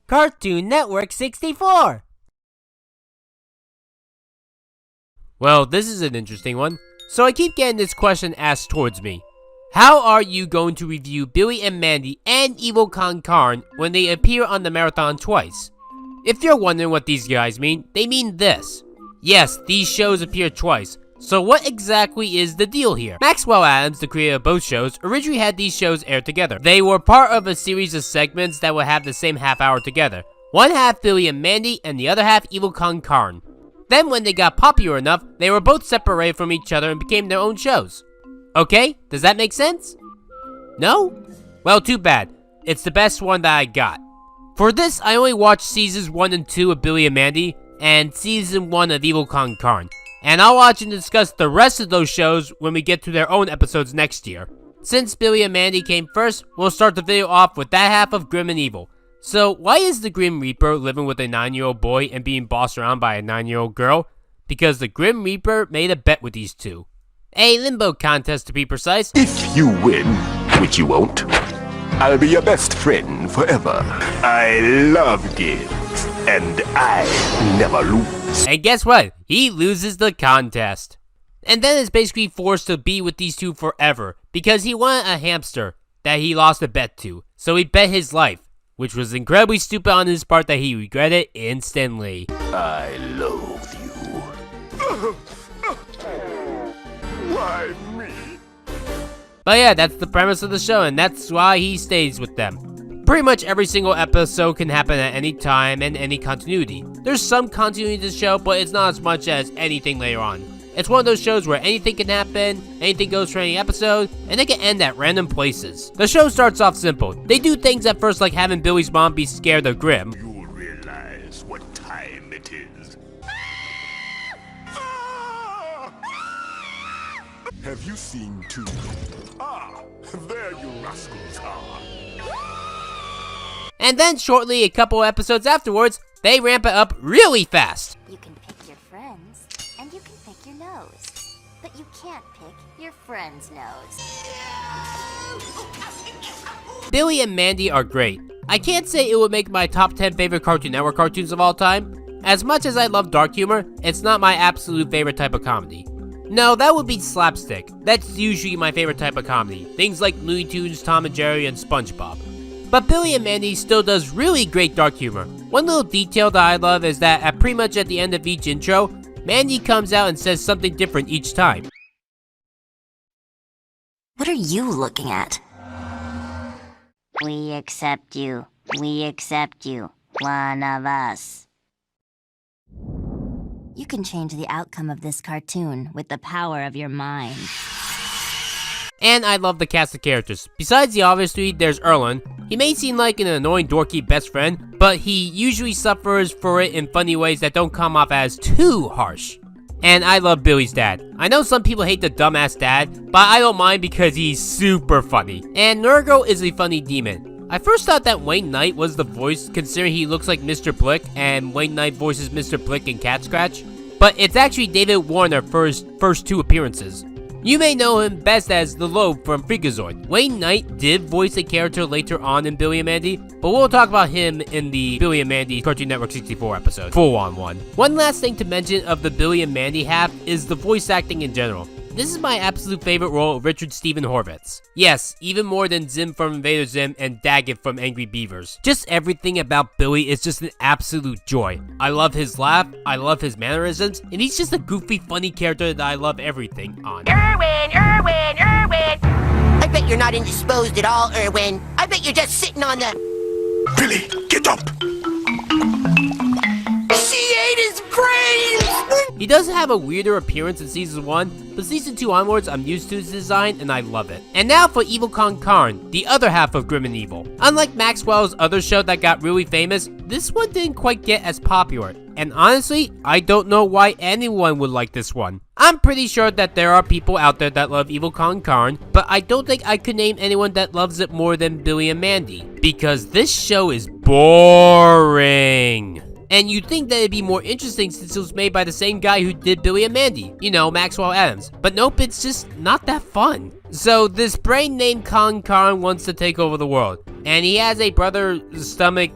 Cartoon Network 64. Well, this is an interesting one. So I keep getting this question asked towards me. How are you going to review Billy and Mandy and Evil Con Carne when they appear on the marathon twice? If you're wondering what these guys mean, they mean this. Yes, these shows appear twice. So what exactly is the deal here? Maxwell Atoms, the creator of both shows, originally had these shows aired together. They were part of a series of segments that would have the same half hour together. One half Billy and Mandy, and the other half Evil Con Carne. Then when they got popular enough, they were both separated from each other and became their own shows. Okay, does that make sense? No? Well, too bad. It's the best one that I got. For this, I only watched seasons 1 and 2 of Billy and Mandy, and season 1 of Evil Con Carne. And I'll watch and discuss the rest of those shows when we get to their own episodes next year. Since Billy and Mandy came first, we'll start the video off with that half of Grim and Evil. So, why is the Grim Reaper living with a 9-year-old boy and being bossed around by a 9-year-old girl? Because the Grim Reaper made a bet with these two. A limbo contest to be precise. If you win, which you won't, I'll be your best friend forever. I love games, and I never lose. And guess what? He loses the contest. And then is basically forced to be with these two forever, because he wanted a hamster that he lost a bet to. So he bet his life, which was incredibly stupid on his part that he regretted instantly. I loathe you. Why me? But yeah, that's the premise of the show, and that's why he stays with them. Pretty much every single episode can happen at any time and any continuity. There's some continuity to the show, but it's not as much as anything later on. It's one of those shows where anything can happen, anything goes for any episode, and they can end at random places. The show starts off simple. They do things at first like having Billy's mom be scared of Grim. You'll realize what time it is. Have you seen two? There you rascals are. And then shortly, a couple episodes afterwards, they ramp it up really fast. You can pick your friends, and you can pick your nose. But you can't pick your friend's nose. Billy and Mandy are great. I can't say it would make my top 10 favorite Cartoon Network cartoons of all time. As much as I love dark humor, it's not my absolute favorite type of comedy. No, that would be slapstick. That's usually my favorite type of comedy. Things like Looney Tunes, Tom and Jerry, and SpongeBob. But Billy and Mandy still does really great dark humor. One little detail that I love is that pretty much at the end of each intro, Mandy comes out and says something different each time. What are you looking at? We accept you. We accept you. One of us. You can change the outcome of this cartoon with the power of your mind. And I love the cast of characters. Besides the obvious three, there's Erlen. He may seem like an annoying dorky best friend, but he usually suffers for it in funny ways that don't come off as too harsh. And I love Billy's dad. I know some people hate the dumbass dad, but I don't mind because he's super funny. And Nurgle is a funny demon. I first thought that Wayne Knight was the voice, considering he looks like Mr. Blick, and Wayne Knight voices Mr. Blick in Cat Scratch. But it's actually David Warner for his first two appearances. You may know him best as the Lobe from Freakazoid. Wayne Knight did voice a character later on in Billy and Mandy, but we'll talk about him in the Billy and Mandy Cartoon Network 64 episode. Full on one. One last thing to mention of the Billy and Mandy half is the voice acting in general. This is my absolute favorite role of Richard Stephen Horvitz. Yes, even more than Zim from Invader Zim and Daggett from Angry Beavers. Just everything about Billy is just an absolute joy. I love his laugh, I love his mannerisms, and he's just a goofy, funny character that I love everything on. Irwin! I bet you're not indisposed at all, Irwin. I bet you're just sitting on the... Billy, get up! She ate his brains! He does have a weirder appearance in season 1, but season 2 onwards I'm used to his design and I love it. And now for Evil Con Carne, the other half of Grim and Evil. Unlike Maxwell's other show that got really famous, this one didn't quite get as popular. And honestly, I don't know why anyone would like this one. I'm pretty sure that there are people out there that love Evil Con Carne, but I don't think I could name anyone that loves it more than Billy and Mandy. Because this show is boring. And you'd think that it'd be more interesting since it was made by the same guy who did Billy and Mandy. You know, Maxwell Atoms. But nope, it's just not that fun. So this brain named Con Carne wants to take over the world. And he has a brother stomach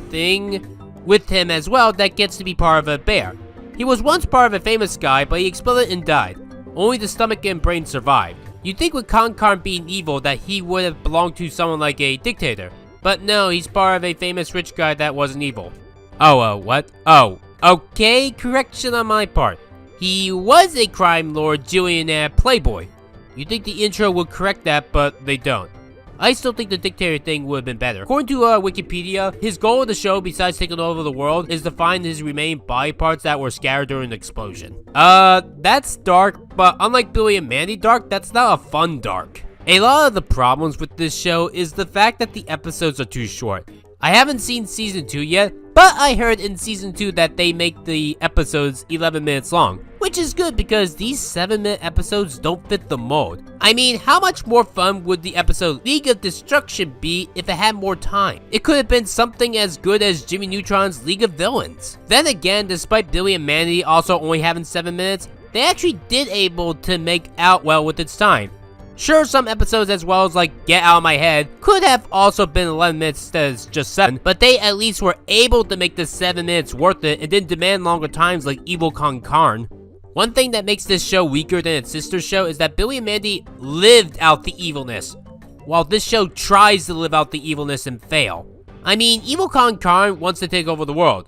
thing with him as well that gets to be part of a bear. He was once part of a famous guy, but he exploded and died. Only the stomach and brain survived. You'd think with Khan being evil that he would have belonged to someone like a dictator. But no, he's part of a famous rich guy that wasn't evil. What? Oh, okay, correction on my part. He was a crime lord, billionaire, playboy. You'd think the intro would correct that, but they don't. I still think the dictator thing would have been better. According to Wikipedia, his goal of the show, besides taking over the world, is to find his remaining body parts that were scattered during the explosion. That's dark, but unlike Billy and Mandy dark, that's not a fun dark. A lot of the problems with this show is the fact that the episodes are too short. I haven't seen season 2 yet, but I heard in season 2 that they make the episodes 11 minutes long, which is good because these 7-minute episodes don't fit the mold. I mean, how much more fun would the episode League of Destruction be if it had more time? It could have been something as good as Jimmy Neutron's League of Villains. Then again, despite Billy and Mandy also only having 7 minutes, they actually did able to make out well with its time. Sure, some episodes as well as like Get Out of My Head could have also been 11 minutes instead of just 7, but they at least were able to make the 7 minutes worth it and didn't demand longer times like Evil Karn. One thing that makes this show weaker than its sister show is that Billy and Mandy lived out the evilness, while this show tries to live out the evilness and fail. I mean, Evil Karn wants to take over the world.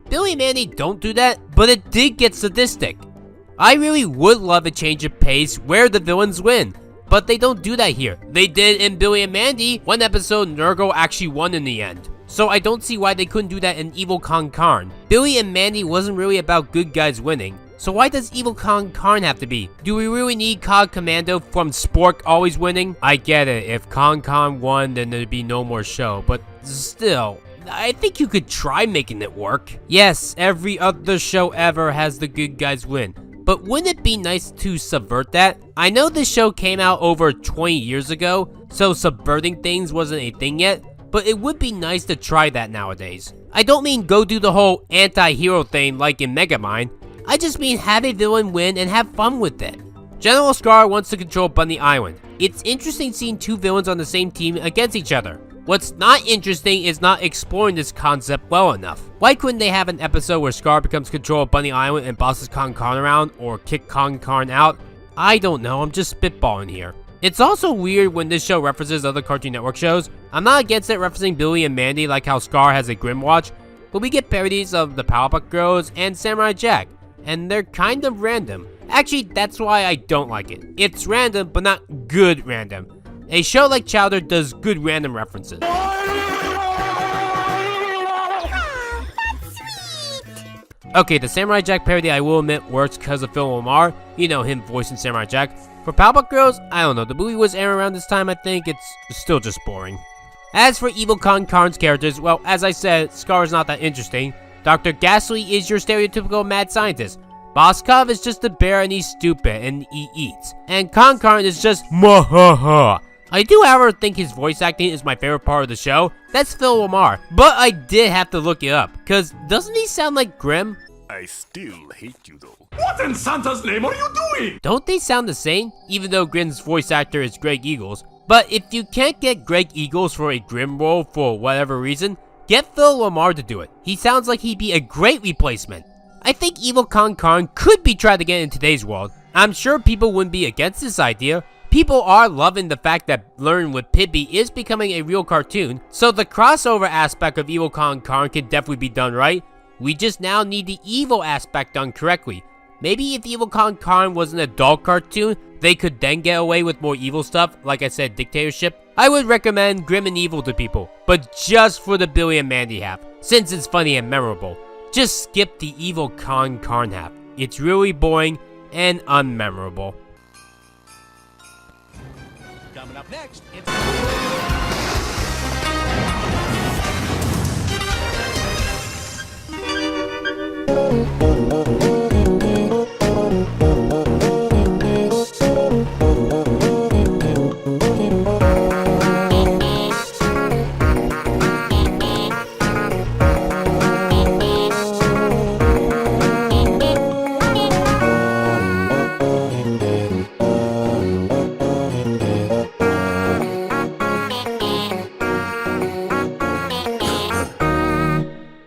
Billy and Mandy don't do that, but it did get sadistic. I really would love a change of pace where the villains win. But they don't do that here. They did in Billy and Mandy. One episode, Nurgle actually won in the end. So I don't see why they couldn't do that in Evil Karn. Billy and Mandy wasn't really about good guys winning. So why does Evil Karn have to be? Do we really need Cog Commando from Spork always winning? I get it. If Karn won, then there'd be no more show. But still, I think you could try making it work. Yes, every other show ever has the good guys win. But wouldn't it be nice to subvert that? I know this show came out over 20 years ago, so subverting things wasn't a thing yet, but it would be nice to try that nowadays. I don't mean go do the whole anti-hero thing like in Megamind. I just mean have a villain win and have fun with it. General Scar wants to control Bunny Island. It's interesting seeing two villains on the same team against each other. What's not interesting is not exploring this concept well enough. Why couldn't they have an episode where Scar becomes control of Bunny Island and bosses Karn around, or kick Karn out? I don't know, I'm just spitballing here. It's also weird when this show references other Cartoon Network shows. I'm not against it referencing Billy and Mandy like how Scar has a Grimwatch, but we get parodies of the Powerpuff Girls and Samurai Jack, and they're kind of random. Actually, that's why I don't like it. It's random, but not good random. A show like Chowder does good random references. Okay, the Samurai Jack parody I will admit works because of Phil Lamar. You know him voicing Samurai Jack. For Powerpuff Girls, I don't know. The movie was airing around this time, I think. It's still just boring. As for Evil Karn's characters, well, as I said, Scar is not that interesting. Dr. Ghastly is your stereotypical mad scientist. Boskov is just a bear and he's stupid and he eats. And Karn is just mwahaha. I do, however, think his voice acting is my favorite part of the show. That's Phil Lamar. But I did have to look it up, because doesn't he sound like Grimm? I still hate you though. What in Santa's name are you doing? Don't they sound the same? Even though Grimm's voice actor is Greg Eagles. But if you can't get Greg Eagles for a Grimm role for whatever reason, get Phil Lamar to do it. He sounds like he'd be a great replacement. I think Evil Karn could be tried again in today's world. I'm sure people wouldn't be against this idea. People are loving the fact that Learn with Pibby is becoming a real cartoon, so the crossover aspect of Evil Karn can definitely be done right. We just now need the evil aspect done correctly. Maybe if Evil Karn was an adult cartoon, they could then get away with more evil stuff, like I said, dictatorship. I would recommend Grim and Evil to people, but just for the Billy and Mandy half, since it's funny and memorable. Just skip the Evil Karn half. It's really boring and unmemorable. Coming up next, it's...